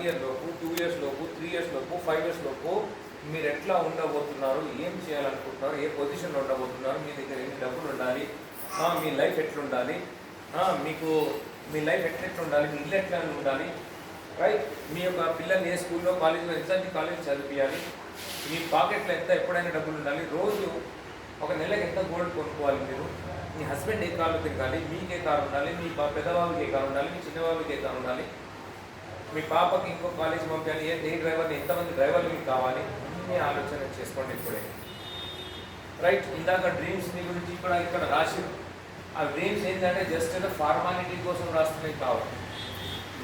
Year లోపు, 2 years లోపు, 3 years లోపు, 5 ఇయర్స్ లోపు మీరు ఎట్లా ఉండబోతున్నారు, ఏం చేయాలనుకుంటున్నారు, ఏ పొజిషన్లో ఉండబోతున్నారు, మీ దగ్గర ఎన్ని డబ్బులు ఉండాలి, మీ లైఫ్ ఎట్లుండాలి, మీకు మీ లైఫ్ ఎట్లెట్లా ఉండాలి, మీ ఇల్లు ఎట్లా ఉండాలి, రైట్? మీ యొక్క పిల్లల్ని ఏ స్కూల్లో, కాలేజీలో, ఎగ్జామ్కి కాలేజ్ చదివించాలి, మీ పాకెట్లో ఎంత ఎప్పుడైనా డబ్బులు ఉండాలి, రోజు ఒక నెలకి ఎంత గోల్డ్ కొనుక్కోవాలి మీరు, మీ హస్బెండ్ ఏ కార్లో తిరగాలి, మీకే కారు ఉండాలి, మీ పెద్దబాబుకి ఏ కారు ఉండాలి, మీ చిన్నబాబుకి ఏ కారు ఉండాలి, మీ పాపకి ఇంకో కాలేజీ పంపించాలి, ఏ డ్రైవర్ని, ఎంతమంది డ్రైవర్లు మీకు కావాలి, అన్నీ ఆలోచన చేసుకోండి ఇప్పుడే, రైట్? ఇందాక డ్రీమ్స్ మీ గురించి ఇక్కడ రాసి, ఆ డ్రీమ్స్ ఏంటంటే జస్ట్ ఏదో ఫార్మాలిటీ కోసం రాస్తున్నాయి కావాలి.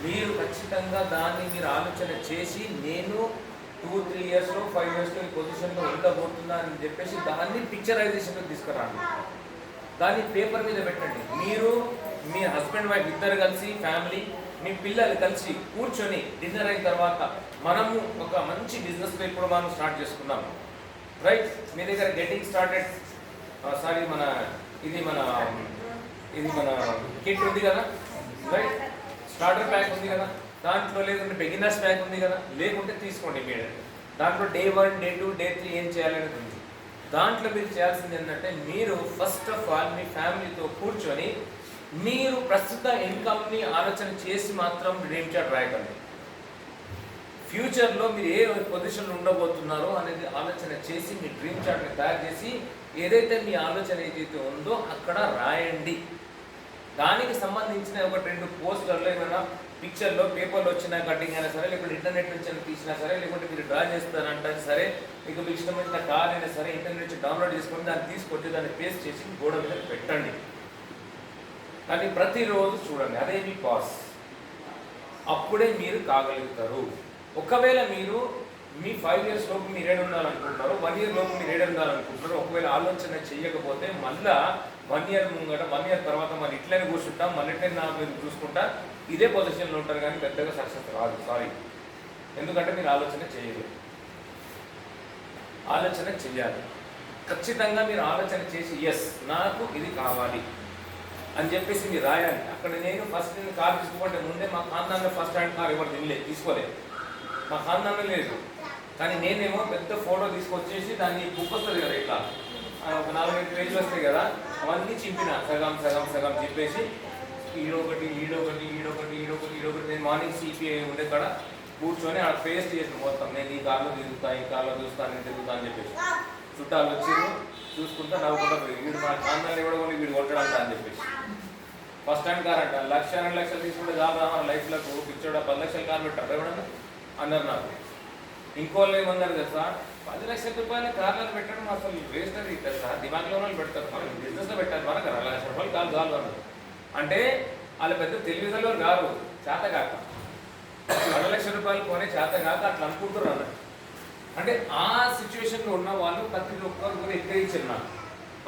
మీరు ఖచ్చితంగా దాన్ని మీరు ఆలోచన చేసి నేను 2-3 ఇయర్స్లో 5 ఇయర్స్లో ఈ పొజిషన్లో ఉండబోతున్నా అని చెప్పేసి దాన్ని పిక్చరైజేషన్లో తీసుకురండి. దాన్ని పేపర్ మీద పెట్టండి. మీరు మీ హస్బెండ్ వైఫ్ ఇద్దరు కలిసి, ఫ్యామిలీ, మీ పిల్లలు కలిసి కూర్చొని డిన్నర్ అయిన తర్వాత మనము ఒక మంచి బిజినెస్ ఇప్పుడు మనం స్టార్ట్ చేసుకున్నాం, రైట్? మీ దగ్గర గెటింగ్ స్టార్టెడ్ ఇది మన కిట్ ఉంది కదా, రైట్? స్టార్టర్ ప్యాక్ ఉంది కదా, దాంట్లో లేకుంటే బిగినర్స్ ప్యాక్ ఉంది కదా, లేకుంటే తీసుకోండి మీరు. దాంట్లో డే 1, డే 2, డే 3 ఏం చేయాలనేది ఉంది. దాంట్లో మీరు చేయాల్సింది ఏంటంటే మీరు ఫస్ట్ ఆఫ్ ఆల్ మీ ఫ్యామిలీతో కూర్చొని మీరు ప్రస్తుత ఇన్కమ్ని ఆలోచన చేసి మాత్రం డ్రీమ్ చార్ట్ రాయకండి. ఫ్యూచర్లో మీరు ఏ పొజిషన్లో ఉండబోతున్నారో అనేది ఆలోచన చేసి మీ డ్రీమ్ చార్ట్ని తయారు చేసి ఏదైతే మీ ఆలోచన ఏదైతే ఉందో అక్కడ రాయండి. దానికి సంబంధించిన 1-2 పోస్టర్లు ఏమైనా పిక్చర్లో పేపర్లో వచ్చిన కటింగ్ అయినా సరే, లేకుంటే ఇంటర్నెట్ నుంచి తీసినా సరే, లేకుంటే మీరు డ్రా చేస్తారంటే సరే, మీకు ఇష్టమైన కార్ అయినా సరే ఇంటర్నెట్ నుంచి డౌన్లోడ్ చేసుకొని దాన్ని తీసుకొచ్చి దాన్ని పేస్ట్ చేసి గోడ మీద పెట్టండి. కానీ ప్రతిరోజు చూడండి, అదే మీ పాస్. అప్పుడే మీరు కాగలుగుతారు. ఒకవేళ మీరు మీ 5 ఇయర్స్ లోపు మీరు ఏడు ఉండాలనుకుంటున్నారు, 1 ఇయర్ లోపు మీరు ఏడు ఉండాలనుకుంటున్నారు, ఒకవేళ ఆలోచన చేయకపోతే మళ్ళా 1 ఇయర్ ముంగట 1 ఇయర్ తర్వాత మళ్ళీ ఇట్లనే కూర్చుంటాం, మళ్ళీ ఇట్లనే నా మీరు చూసుకుంటా ఇదే పొజిషన్లో ఉంటారు, కానీ పెద్దగా సక్సెస్ రాదు. సారీ, ఎందుకంటే మీరు ఆలోచన చేయలేదు. ఆలోచన చెయ్యాలి. ఖచ్చితంగా మీరు ఆలోచన చేసి ఎస్ నాకు ఇది కావాలి అని చెప్పేసి మీరు రాయాలి. అక్కడ నేను ఫస్ట్ కార్ తీసుకోమంటే ముందే మా ఖాందాన్లో ఫస్ట్ హ్యాండ్ కార్ ఎవరు తీసుకోలేదు, మా ఖాందాన్లో లేదు. కానీ నేనేమో పెద్ద ఫోటో తీసుకొచ్చేసి దాన్ని బుక్ వస్తుంది కదా, ఇట్లా ఒక 4-5 పేజీలు వస్తాయి కదా, అవన్నీ చింపిన సగం సగం సగం చింపేసి ఈడొకటి నేను మార్నింగ్ సిపిఐ ఉండే కాడ కూర్చొని ఆడ పేస్ట్ చేసిన మొత్తం, నేను ఈ కార్లో తిరుగుతా, ఈ కార్లో చూస్తాను, నేను తిరుగుతా అని చెప్పేసి చుట్టాలు వచ్చి చూసుకుంటా నవ్వుకుంటా వీడు మా ఖాందాన్ని ఇవ్వడం వీడు కొట్టడానికి అని చెప్పేసి. ఫస్ట్ హ్యాండ్ కార్ అంట 1,00,000-2 లక్షలు తీసుకుంటే చాలా మన లైఫ్లకు పిచ్చోడ 10 లక్షల కార్ పెట్టారు ఎవడన్నా అన్నారు నాకు. ఇంకోళ్ళు ఏమన్నారు కదా, 10 లక్షల రూపాయల కార్లను పెట్టడం అసలు వేస్ట్ అది కదా, దిమాగ్లో వాళ్ళు పెడతారు, మనం బిజినెస్లో పెట్టారు, మనకు 2 లక్షల రూపాయలు కాదు చాలు అన్నారు. అంటే వాళ్ళ పెద్ద తెలివిదలో కాదు, చేత కాక 2 లక్షల రూపాయలు కొనే చేత కాక అట్లా అనుకుంటారు అన్నట్టు. అంటే ఆ సిచ్యువేషన్లో ఉన్న వాళ్ళు ప్రతి ఒక్కరు కూడా ఎక్కడించారు నాకు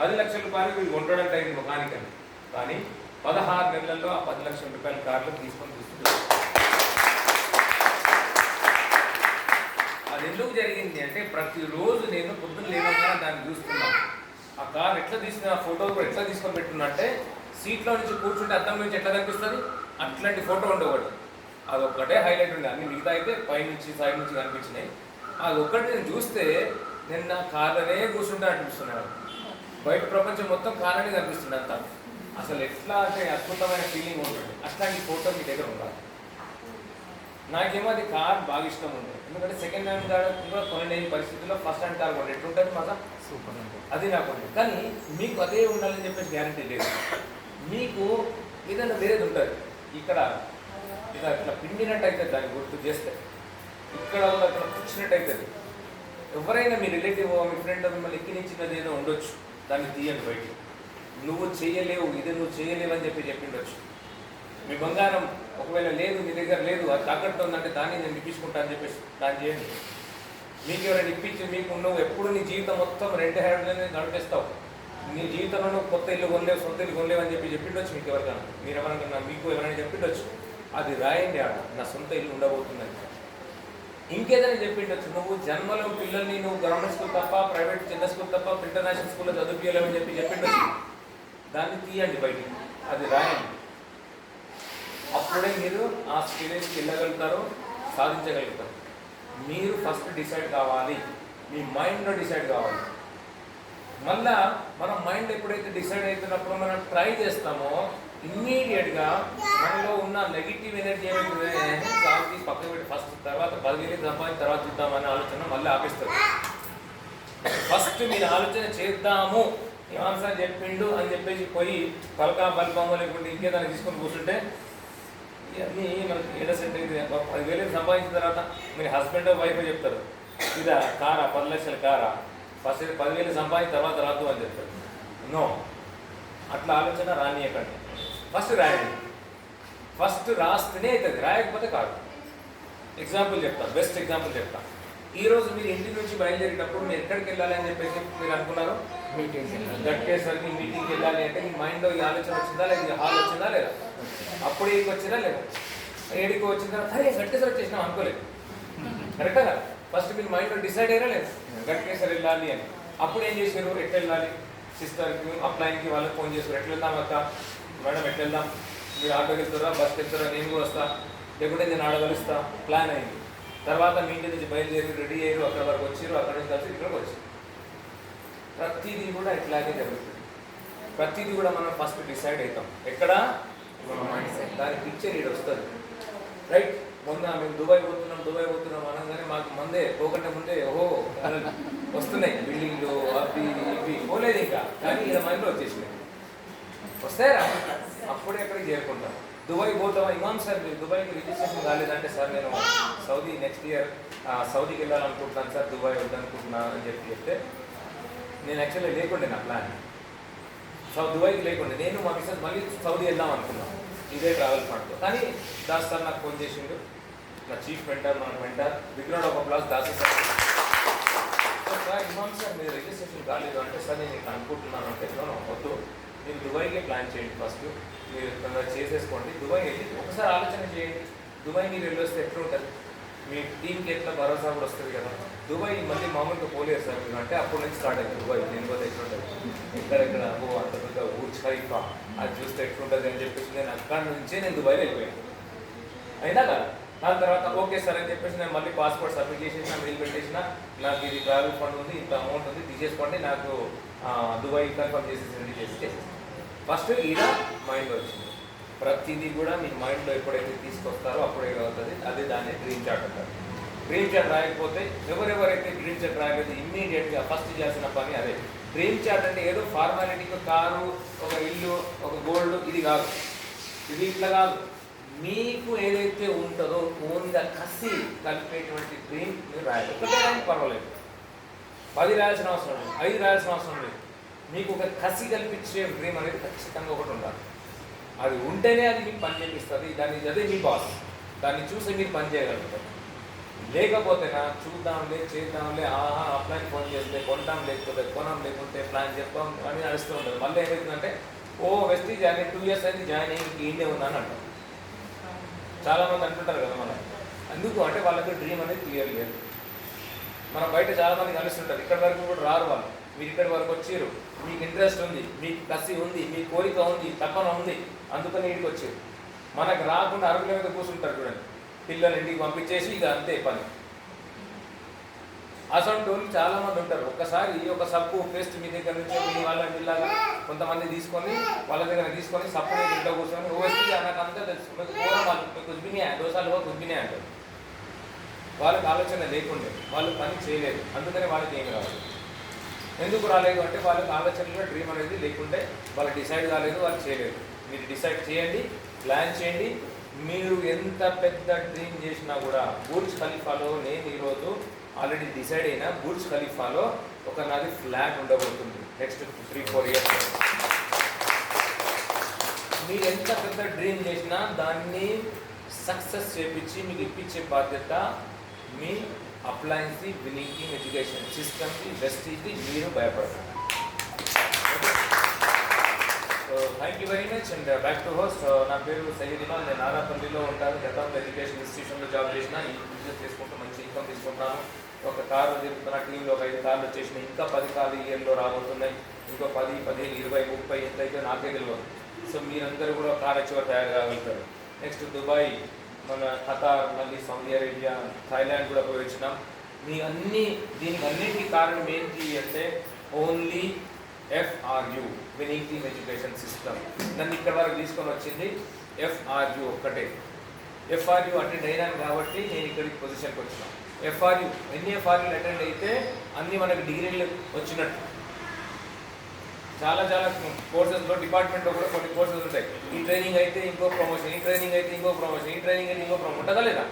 10 లక్షల రూపాయలు వీళ్ళు కొనడానికి అయింది ముఖానికని. కానీ 16 నెలల్లో ఆ 10 లక్షల రూపాయల కార్లు తీసుకొని తీసుకుంటారు. అది ఎందుకు జరిగింది అంటే ప్రతిరోజు నేను పొద్దున్న లేవగానే దాన్ని చూస్తున్నాను. ఆ కార్ ఎట్లా తీసుకున్న ఫోటో కూడా ఎట్లా తీసుకొని పెట్టున్నా అంటే సీట్లో నుంచి కూర్చుంటే అద్దం నుంచి ఎట్లా కనిపిస్తుంది అట్లాంటి ఫోటో ఉండేవాడు. అది ఒక్కటే హైలైట్ ఉండే, అన్ని మిగతా అయితే పైనుంచి సైడ్ నుంచి కనిపించినాయి. అది ఒక్కటి నేను చూస్తే నేను నా కార్లోనే కూర్చుంటే అనిపిస్తున్నాను. బయట ప్రపంచం మొత్తం కార్లోనే కనిపిస్తుంది అంతా. అసలు ఎట్లా అంటే అద్భుతమైన ఫీలింగ్ ఉంటుంది. అట్లాంటి ఫోటో మీ దగ్గర ఉండాలి. నాకేమో అది కార్ బాగా ఇష్టం ఉంది, ఎందుకంటే సెకండ్ హ్యాండ్ కార్ కూడా కొనలేని పరిస్థితుల్లో ఫస్ట్ హ్యాండ్ కార్ కొంటే ఎట్లుంటుంది మాత్రం సూపర్ ఉంటుంది, అది నాకు ఉంది. కానీ మీకు అదే ఉండాలని చెప్పేసి గ్యారంటీ లేదు. మీకు ఏదైనా వేరేది ఉంటుంది, ఇక్కడ ఇక ఇట్లా పిండినట్టు అవుతుంది, దాన్ని గుర్తు చేస్తే ఇక్కడ అట్లా కూర్చున్నట్టు అవుతుంది. ఎవరైనా మీ రిలేటివ్ మీ ఫ్రెండ్ మిమ్మల్ని ఎక్కినిచ్చినది ఏదో ఉండొచ్చు, దాన్ని తీయండి బయటికి. నువ్వు చేయలేవు, ఇది నువ్వు చేయలేవు అని చెప్పిండొచ్చు. మీ బంగారం ఒకవేళ లేదు, మీ దగ్గర లేదు, అది తాకట్టు ఉందంటే దాన్ని నేను ఇప్పించుకుంటా అని చెప్పేసి దాన్ని చేయండి. మీకు ఎవరైనా ఇప్పించి మీకు నువ్వు ఎప్పుడు నీ జీవితం మొత్తం 2 హ్యాండ్లనే గడిపేస్తావు. నీ జీవితంలో నువ్వు కొత్త ఇల్లు కొనలేవు, సొంత ఇల్లు కొనలేవు అని చెప్పిండొచ్చు మీకు ఎవరికైనా, మీరు ఎవరికైనా మీకు ఎవరైనా చెప్పిండొచ్చు. అది రాయండి, ఆడ నా సొంత ఇల్లు ఉండబోతుందని. ఇంకేదైనా చెప్పిండొచ్చు, నువ్వు జన్మలో పిల్లల్ని నువ్వు గవర్నమెంట్ స్కూల్ తప్ప, ప్రైవేట్ చిన్న స్కూల్ తప్ప, ఇంటర్నేషనల్ స్కూల్లో చదివించలేమని చెప్పిండొచ్చు. దాన్ని తీయండి బయటికి, అది రాయండి. అప్పుడే మీరు ఆ స్టేజ్కి వెళ్ళగలుగుతారు. సాధించగలుగుతారు. మీరు ఫస్ట్ డిసైడ్ కావాలి, మీ మైండ్లో డిసైడ్ కావాలి. మళ్ళా మనం మైండ్ ఎప్పుడైతే డిసైడ్ అవుతున్నప్పుడు మనం ట్రై చేస్తామో ఇమ్మీడియట్గా మనలో ఉన్న నెగిటివ్ ఎనర్జీ ఏమైతుంది, దానికి పక్కన పెట్టి ఫస్ట్ తర్వాత 10,000 సంపాదించిన తర్వాత చూద్దామనే ఆలోచన మళ్ళీ ఆపిస్తుంది. ఫస్ట్ మీరు ఆలోచన చేద్దాము, ఇమాం సార్ చెప్పిండు అని చెప్పేసి పోయి పలకా బల్బము లేకుంటే ఇంకేదాన్ని తీసుకొని కూర్చుంటే ఇవన్నీ మనకి ఎడసెట్ అయితే 10,000 సంపాదించిన తర్వాత మీరు హస్బెండ్ వైఫ్ చెప్తారు, ఇదా కారా 10 లక్షల కారా, ఫస్ట్ 10,000 సంపాదించిన తర్వాత రాదు అని చెప్తారు. నో, అట్లా ఆలోచన రానియకండి. ఫస్ట్ రాయండి, ఫస్ట్ రాస్తేనే అవుతుంది, రాయకపోతే కాదు. ఎగ్జాంపుల్ చెప్తాను, బెస్ట్ ఎగ్జాంపుల్ చెప్తాను. ఈరోజు మీరు ఇంటి నుంచి బయలుదేరేటప్పుడు మీరు ఎక్కడికి వెళ్ళాలి అని చెప్పేసి మీరు అనుకున్నారు, గట్టేసరికి మీటింగ్కి వెళ్ళాలి అంటే మీ మైండ్లో ఈ ఆలోచన వచ్చిందా లేదా, హాల్ వచ్చిందా లేదా, అప్పుడు ఏడికి వచ్చిందా లేదా, ఏడికి వచ్చిందా, అరే గట్టేసరి వచ్చేసినాం అనుకోలేదు, కరెక్టా కదా. ఫస్ట్ మీరు మైండ్లో డిసైడ్ అయ్యారా లేదు గట్టేసరి వెళ్ళాలి అని. అప్పుడు ఏం చేశారు, ఎట్లా వెళ్ళాలి, సిస్టర్కి అప్లైన్కి వాళ్ళకి ఫోన్ చేశారు, ఎట్లా వెళ్దాం అక్క, మేడం ఎట్లా వెళ్దాం, మీరు ఆటోకి వెళ్తారా బస్కి వెళ్తారా, నేను కూడా వస్తా లేకుంటే నేను ఆడగలుస్తా, ప్లాన్ అయింది. తర్వాత మీ ఇంటి నుంచి బయలుదేరి రెడీ అయ్యారు, అక్కడ వరకు వచ్చారు, అక్కడ నుంచి కలిసి ఇక్కడికి వచ్చారు. ప్రతిదీ కూడా ఇట్లాగే జరుగుతుంది. ప్రతిదీ కూడా మనం ఫస్ట్ డిసైడ్ అవుతాం ఎక్కడ, దాని పిక్చర్ ఇది వస్తుంది, రైట్. మొన్న మేము దుబాయ్ పోతున్నాం అనగానే మాకు ముందే పోకంటే ముందే ఓహో వస్తున్నాయి బిల్డింగ్లు అవి ఇవి పోలేదు ఇంకా, కానీ ఇలా మైండ్లో వచ్చేసినాయి, వస్తాయరా అప్పుడే ఎక్కడికి చేరుకుంటాం. దుబాయ్ పోతావా, ఇమాం సార్ మీరు దుబాయ్కి రిజిస్ట్రేషన్ కాలేదంటే సార్ నేను సౌదీ నెక్స్ట్ ఇయర్ సౌదీకి వెళ్ళాలనుకుంటున్నాను సార్, దుబాయ్ వద్దనుకుంటున్నాను అని చెప్తే నేను యాక్చువల్లీ లేకుండే నా ప్లాన్, దుబాయ్కి లేకుండే, నేను మా మిస్సెస్ మళ్ళీ సౌదీ వెళ్దాం అనుకున్నాను ఇదే ట్రావెల్ ఫండ్తో. కానీ దాస్ సార్ నాకు ఫోన్ చేసిండు, నా చీఫ్ మెంటర్, మన mentor, big round of applause Das sir. Sir Imam sir మీరు రిజిస్ట్రేషన్ కాలేదు అంటే సార్ నేను ఇక్కడ అనుకుంటున్నాను అంటే వద్దు, మీరు దుబాయ్కే ప్లాన్ చేయండి, ఫస్ట్ మీరు తొందరగా చేసేసుకోండి, దుబాయ్ వెళ్ళి ఒకసారి ఆలోచన చేయండి, దుబాయ్ మీరు వెళ్ళొస్తే ఎట్లుంటుంది, మీ టీంకి ఎట్లా భరోసా కూడా వస్తుంది కదా. దుబాయ్ మళ్ళీ మామూలుగా పోలేరు సార్ మీరు అంటే అప్పటి నుంచి స్టార్ట్ అయింది దుబాయ్, నేను పోతే ఎట్లుంటుంది, ఎక్కడెక్కడ అంత పెద్ద బుర్జ్ ఖలీఫా అది చూస్తే ఎట్లుంటుంది అని చెప్పేసి నేను అక్కడి నుంచే నేను దుబాయ్ వెళ్ళిపోయాను. అయినా కదా దాని తర్వాత ఓకే సార్ అని చెప్పేసి నేను మళ్ళీ పాస్పోర్ట్ సబ్మిట్ చేసేసిన, మెయిల్ పెట్టేసిన, నాకు ఇది ట్రావెల్ ఫండ్ ఉంది, ఇంత అమౌంట్ ఉంది, తీసేసుకోండి, నాకు దుబాయ్ కన్ఫర్మ్ చేసేసి రెడీ చేసేసి ఫస్ట్ ఇలా మైండ్లో వచ్చింది. ప్రతిదీ కూడా మీ మైండ్లో ఎప్పుడైతే తీసుకొస్తారో అప్పుడే అవుతుంది, అదే దాన్ని డ్రీమ్ చార్ట్ అంటారు. డ్రీమ్ చార్ట్ రాయకపోతే ఎవరెవరైతే డ్రీమ్ చార్ట్ రాయలేదు ఇమ్మీడియట్గా ఫస్ట్ చేయాల్సిన పని అదే. డ్రీమ్ చార్ట్ అంటే ఏదో ఫార్మాలిటీకి కారు, ఒక ఇల్లు, ఒక గోల్డ్, ఇది కాదు, ఇది ఇట్లా కాదు. మీకు ఏదైతే ఉంటుందో ఓన్గా కసి కలిపేటువంటి డ్రీమ్ మీరు రాయాలి. ఒకటే రాయడానికి పర్వాలేదు, 10 రాయాల్సిన అవసరం లేదు, 5 రాయాల్సిన అవసరం లేదు. మీకు ఒక కసి కల్పించే డ్రీమ్ అనేది ఖచ్చితంగా ఒకటి ఉండాలి. అది ఉంటేనే అది మీకు పని చేపిస్తుంది, అదే మీ బాస్, దాన్ని చూసి మీరు పని చేయగలుగుతారు. లేకపోతేనా చూద్దాంలే చేద్దాంలే, ఆహా అప్లైన్ ఫోన్ చేస్తే కొంటాం, లేకపోతే కొనం, లేకపోతే ప్లాన్ చెప్పాం అని నడుస్తూ ఉంటుంది. మళ్ళీ ఏమవుతుందంటే ఓ వెస్టీజ్ అని 2 ఇయర్స్ అయితే జాయిన్ అయ్యి ఇంక ఇండే ఉన్నాను అంటాం. చాలామంది అంటుంటారు కదా మనం, ఎందుకు అంటే వాళ్ళకి డ్రీమ్ అనేది క్లియర్ లేదు. మనం బయట చాలామంది కలుస్తుంటారు, ఇక్కడ వరకు కూడా రారు వాళ్ళు, మీరు ఇక్కడి వరకు వచ్చారు, మీకు ఇంట్రెస్ట్ ఉంది, మీకు కసి ఉంది, మీ కోరిక ఉంది, తపన ఉంది, అందుకని ఇంటికి వచ్చారు. మనకు రాకుండా అరుగుల మీద కూర్చుంటారు చూడండి, పిల్లలు ఇంటికి పంపించేసి ఇక అంతే పని. అసలు వాళ్ళు చాలామంది ఉంటారు. ఒక్కసారి ఒక సబ్బు పేస్ట్ మీ దగ్గర నుంచి మీ వాళ్ళ జిల్లాగా కొంతమంది తీసుకొని వాళ్ళ దగ్గర తీసుకొని సబ్బు ఇంట్లో కూర్చొని ఓవెస్టీ నాకు అంతా తెలుసు, వాళ్ళు కుజ్బినే దోసాలు కుజ్బినే అంటారు. వాళ్ళకి ఆలోచన లేకుండే వాళ్ళు పని చేయలేదు, అందుకని వాళ్ళకి ఏమి రాదు. ఎందుకు రాలేదు అంటే వాళ్ళకి ఆలోచనలో డ్రీమ్ అనేది లేకుంటే వాళ్ళు డిసైడ్ కాలేదు, వాళ్ళు చేయలేదు. మీరు డిసైడ్ చేయండి, ప్లాన్ చేయండి. మీరు ఎంత పెద్ద డ్రీమ్ చేసినా కూడా బుర్జ్ ఖలీఫాలో నేను ఈరోజు ఆల్రెడీ డిసైడ్ అయినా బుర్జ్ ఖలీఫాలో ఒక నాది ఫ్లాగ్ ఉండబోతుంది నెక్స్ట్ 3-4 ఇయర్స్. మీరు ఎంత పెద్ద డ్రీమ్ చేసినా దాన్ని సక్సెస్ చేపించి మీకు ఇప్పించే బాధ్యత మీ అప్లయన్స్ది, వినింగ్కి, ఎడ్యుకేషన్ సిస్టమ్కి, వెస్టీజ్ది మీరు భయపడతారు. So thank you very much and back to host. నా పేరు సయ్యద్ ఇమాం, నేను నారాపల్లిలో ఉంటాను. గతంలో ఎడ్యుకేషన్ ఇన్స్టిట్యూషన్లో జాబ్ చేసిన, ఈ బిజినెస్ చేసుకుంటూ మంచి ఇన్కమ్ తీసుకుంటాను. ఒక కారు తిరుగుతున్న టీంలో ఒక 5 కార్లు వచ్చేసినాయి, ఇంకా 10 కార్లు ఈ ఇయర్లో రాబోతున్నాయి. ఇంకో 10, 15, 20, 30 ఎంతైతే నాకే తెలియదు. సో మీరందరూ కూడా కార్ వచ్చేవారు తయారు కాగలుగుతారు. నెక్స్ట్ దుబాయ్ మన ఖతార్, మళ్ళీ సౌదీ అరేబియా, థాయిలాండ్ కూడా పోయి వచ్చినాం. దీనికి అన్నిటికీ కారణం ఏంటి అంటే only FRU, winning team education system. నన్ను ఇక్కడ వరకు తీసుకొని వచ్చింది FRU ఒక్కటే. FRU అటెండ్ అయినాను కాబట్టి నేను ఇక్కడికి పొజిషన్కి వచ్చిన. FRU ఎన్ని FRUలు అటెండ్ అయితే అన్ని మనకు డిగ్రీలు వచ్చినట్టు. చాలా కోర్సెస్లో డిపార్ట్మెంట్లో కూడా కొన్ని కోర్సెస్ ఉంటాయి. ఈ ట్రైనింగ్ అయితే ఇంకో ప్రమోషన్, ఈ ట్రైనింగ్ అయితే ఇంకో ప్రమోషన్, ఈ ట్రైనింగ్ అయితే ఇంకో ప్రమోషన్ ఉంటుందా లేదా?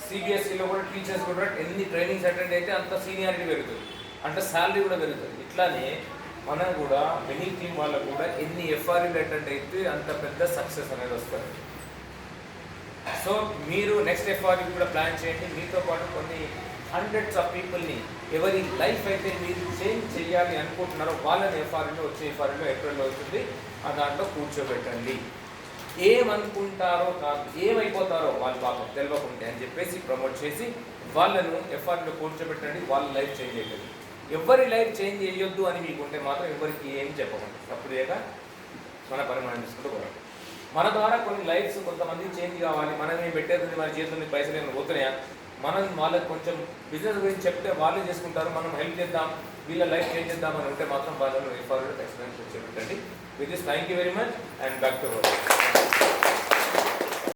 CBSEలో కూడా టీచర్స్ కూడా ఎన్ని ట్రైనింగ్స్ అటెండ్ అయితే అంత సీనియారిటీ పెరుగుతుంది, అంటే శాలరీ కూడా పెరుగుతుంది. ఇట్లానే మనం కూడా వినింగ్ టీమ్ వాళ్ళకు కూడా ఎన్ని FRUలు అటెండ్ అయితే అంత పెద్ద సక్సెస్ అనేది వస్తుంది. సో మీరు నెక్స్ట్ FRU కూడా ప్లాన్ చేయండి. మీతో పాటు కొన్ని హండ్రెడ్స్ ఆఫ్ పీపుల్ని ఎవరి లైఫ్ అయితే మీరు చేంజ్ చేయాలి అనుకుంటున్నారో వాళ్ళని వచ్చే FRUలో ఏప్రిల్లో వస్తుంది, ఆ దాంట్లో కూర్చోబెట్టండి. ఏమనుకుంటారో కాదు, ఏమైపోతారో వాళ్ళు పాపం తెలియకుంటే అని చెప్పేసి ప్రమోట్ చేసి వాళ్ళను FRUలో కూర్చోబెట్టండి. వాళ్ళ లైఫ్ చేంజ్ అయ్యేది. ఎవరి లైఫ్ చేంజ్ చేయొద్దు అని మీకుంటే మాత్రం ఎవరికి ఏం చెప్పకండి. అప్పుడు మన పని మనం తీసుకుంటూ పోవాలి. మన ద్వారా కొన్ని లైఫ్స్ కొంతమంది చేంజ్ కావాలి. మనం ఏం పెట్టేది మన చేతుల్ని పైసలు ఏమైనా పోతున్నాయా, మనం వాళ్ళకి కొంచెం బిజినెస్ గురించి చెప్తే వాళ్ళే చేసుకుంటారు. మనం హెల్ప్ చేద్దాం, వీళ్ళ లైఫ్ చేంజ్ చేద్దామని ఉంటే మాత్రం వాళ్ళను FRUలో ఎక్స్పీరియన్స్ కూర్చోబెట్టండి. With this thank you very much and back to work.